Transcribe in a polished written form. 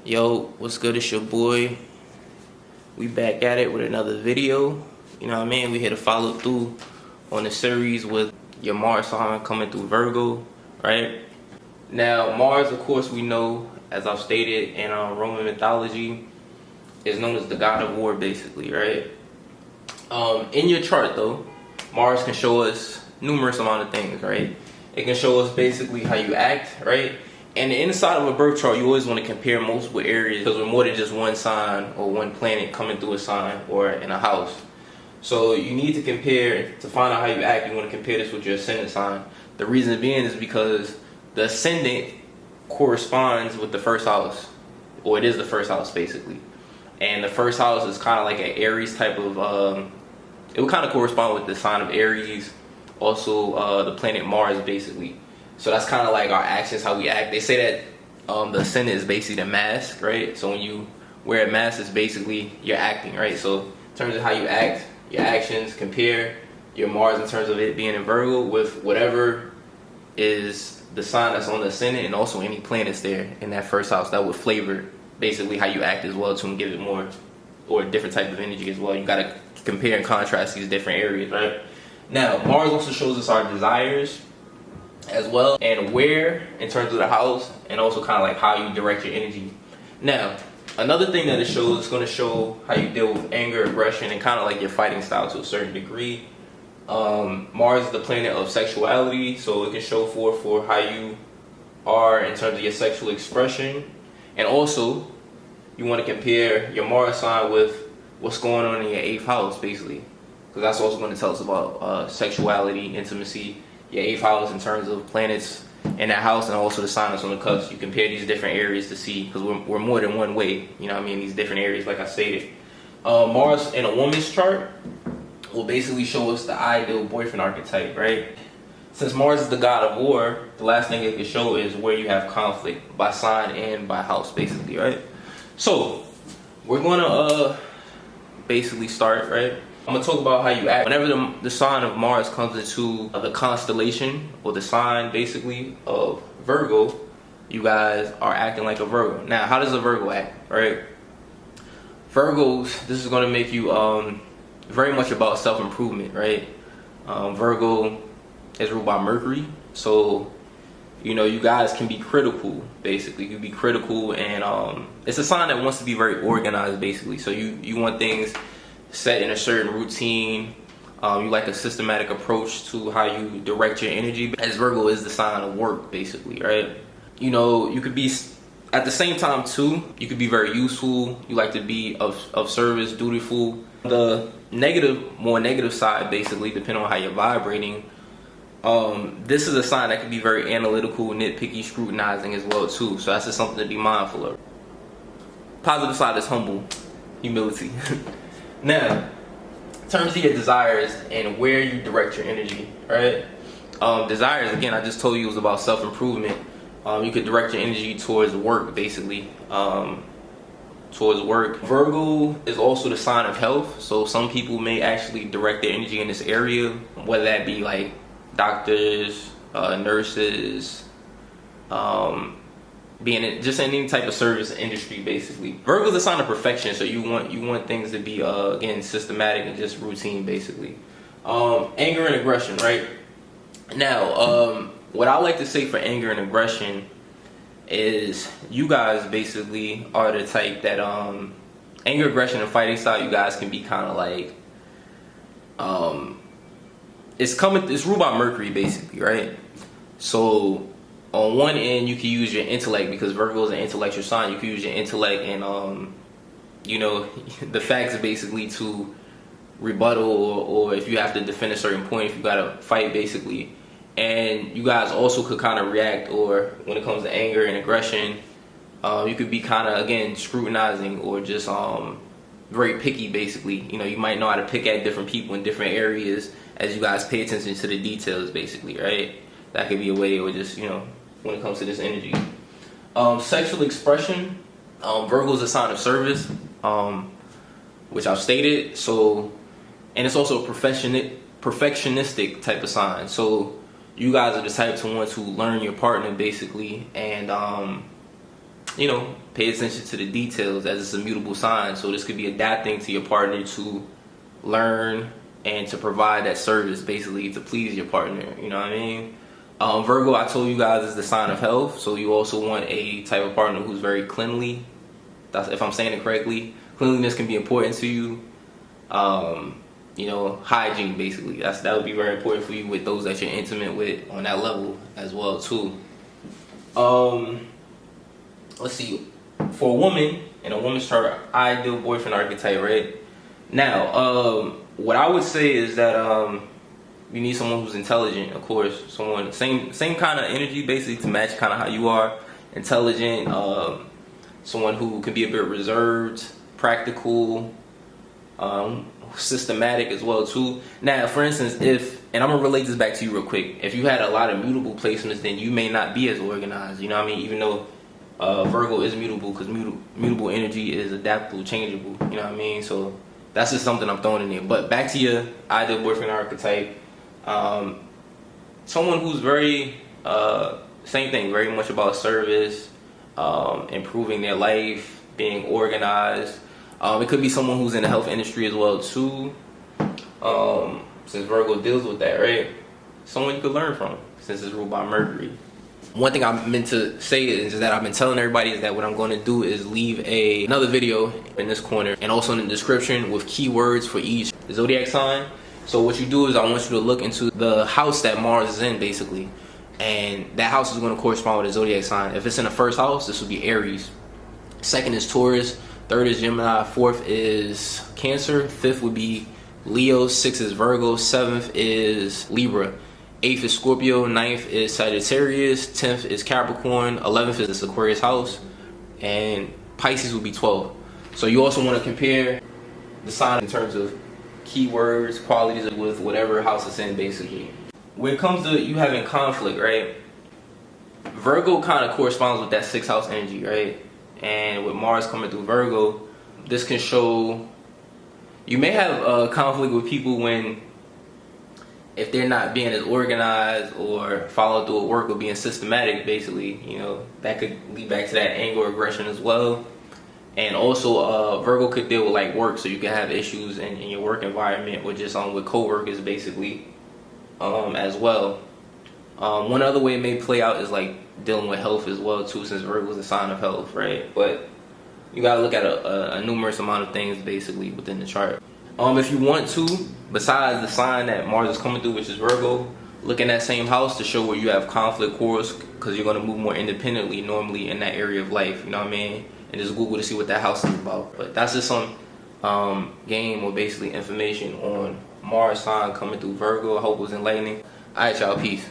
Yo, what's good? It's your boy. We back at it with another video. You know what I mean? We here to follow through on the series with your Mars sign coming through Virgo, right? Now, Mars, of course, we know, as I've stated in Roman mythology, is known as the god of war, basically, right? In your chart, though, Mars can show us numerous amount of things, right? It can show us basically how you act, right? And inside of a birth chart, you always want to compare multiple areas because we're more than just one sign or one planet coming through a sign or in a house. So you need to compare to find out how you act. You want to compare this with your ascendant sign. The reason being is because the ascendant corresponds with the first house, or it is the first house basically. And the first house is kind of like an Aries type of, it would kind of correspond with the sign of Aries, also the planet Mars basically. So that's kind of like our actions, how we act. They say that the ascendant is basically the mask, right? So when you wear a mask, it's basically you're acting, right? So in terms of how you act, your actions, compare your Mars in terms of it being in Virgo with whatever is the sign that's on the ascendant, and also any planets there in that first house that would flavor basically how you act as well, to give it more or a different type of energy as well. You got to compare and contrast these different areas, right? Now, Mars also shows us our desires as well, and where in terms of the house, and also kind of like how you direct your energy. Now, another thing that it shows, it's going to show how you deal with anger, aggression, and kind of like your fighting style to a certain degree. Mars is the planet of sexuality, so it can show for how you are in terms of your sexual expression. And also, you want to compare your Mars sign with what's going on in your 8th house, basically, because that's also going to tell us about sexuality, intimacy. Your 8th house in terms of planets in that house, and also the sign that's on the cusp. You compare these different areas to see, because we're more than one way, you know what I mean, these different areas, like I stated. Mars in a woman's chart will basically show us the ideal boyfriend archetype, right? Since Mars is the god of war, the last thing it can show is where you have conflict by sign and by house, basically, right? So we're gonna basically start, right? I'm gonna talk about how you act. Whenever the sign of Mars comes into the constellation, or the sign basically of Virgo, you guys are acting like a Virgo. Now, how does a Virgo act, right? Virgos, this is gonna make you very much about self-improvement, right? Virgo is ruled by Mercury, so you know, you guys can be critical, basically. You can be critical, and it's a sign that wants to be very organized, basically. So you want things set in a certain routine. You like a systematic approach to how you direct your energy, as Virgo is the sign of work, basically, right? You know, you could be, at the same time too, you could be very useful. You like to be of service, dutiful. The more negative side, basically, depending on how you're vibrating, this is a sign that could be very analytical, nitpicky, scrutinizing as well too. So that's just something to be mindful of. Positive side is humble, humility. Now, in terms of your desires and where you direct your energy, right? Desires, again, I just told you, was about self-improvement. You could direct your energy towards work, basically, towards work. Virgo is also the sign of health, so some people may actually direct their energy in this area, whether that be like doctors, nurses, being just in any type of service industry, basically. Virgo is a sign of perfection, so you want things to be again systematic and just routine, basically. Anger and aggression, right? Now, what I like to say for anger and aggression is you guys basically are the type that anger, aggression, and fighting style, you guys can be kind of like it's ruled by Mercury, basically, right? So on one end, you can use your intellect, because Virgo is an intellectual sign. You can use your intellect and, you know, the facts basically to rebuttal, or if you have to defend a certain point, if you got to fight, basically. And you guys also could kind of react, or when it comes to anger and aggression, you could be kind of, again, scrutinizing, or just very picky, basically. You know, you might know how to pick at different people in different areas as you guys pay attention to the details, basically, right? That could be a way, or just, you know, when it comes to this energy. Sexual expression, Virgo is a sign of service, which I've stated. So, and it's also a perfectionistic type of sign. So you guys are the type to want to learn your partner, basically, and you know, pay attention to the details as it's a mutable sign. So this could be adapting to your partner to learn and to provide that service, basically, to please your partner. You know what I mean? Virgo, I told you guys, is the sign of health. So you also want a type of partner who's very cleanly. That's, if I'm saying it correctly. Cleanliness can be important to you. You know, hygiene, basically. That would be very important for you with those that you're intimate with on that level as well too. Let's see. For a woman, in a woman's chart, ideal boyfriend archetype, right? Now, what I would say is that you need someone who's intelligent, of course. Someone same kind of energy, basically, to match kind of how you are. Intelligent, someone who can be a bit reserved, practical, systematic as well too. Now, for instance, and I'm gonna relate this back to you real quick. If you had a lot of mutable placements, then you may not be as organized. You know what I mean? Even though Virgo is mutable, because mutable energy is adaptable, changeable. You know what I mean? So that's just something I'm throwing in there. But back to your ideal boyfriend archetype, someone who's very same thing, very much about service, improving their life, being organized. It could be someone who's in the health industry as well too, since Virgo deals with that, right? Someone you could learn from, since it's ruled by Mercury. One thing I meant to say is that I've been telling everybody is that what I'm going to do is leave another video in this corner and also in the description with keywords for each zodiac sign. So what you do is I want you to look into the house that Mars is in, basically, and that house is going to correspond with the zodiac sign. If it's in the first house, this would be Aries. Second is Taurus. Third is Gemini. Fourth is Cancer. Fifth would be Leo. Sixth is Virgo. Seventh is Libra. Eighth is Scorpio. Ninth is Sagittarius. 10th is Capricorn. 11th is Aquarius house. And Pisces would be 12. So you also want to compare the sign in terms of keywords, qualities with whatever house it's in, basically. When it comes to you having conflict, right? Virgo kind of corresponds with that 6th house energy, right? And with Mars coming through Virgo, this can show you may have conflict with people if they're not being as organized or following through with work or being systematic, basically. You know, that could lead back to that anger, aggression as well. And also Virgo could deal with like work, so you can have issues in your work environment or just with co-workers, basically, as well. One other way it may play out is like dealing with health as well too, since Virgo is a sign of health, right? But you gotta look at a numerous amount of things basically within the chart. If you want to, besides the sign that Mars is coming through, which is Virgo, look in that same house to show where you have conflict, quarrels, because you're gonna move more independently normally in that area of life. You know what I mean? And just Google to see what that house is about. But that's just some game or basically information on Mars sign coming through Virgo. I hope it was enlightening. Alright, y'all, peace.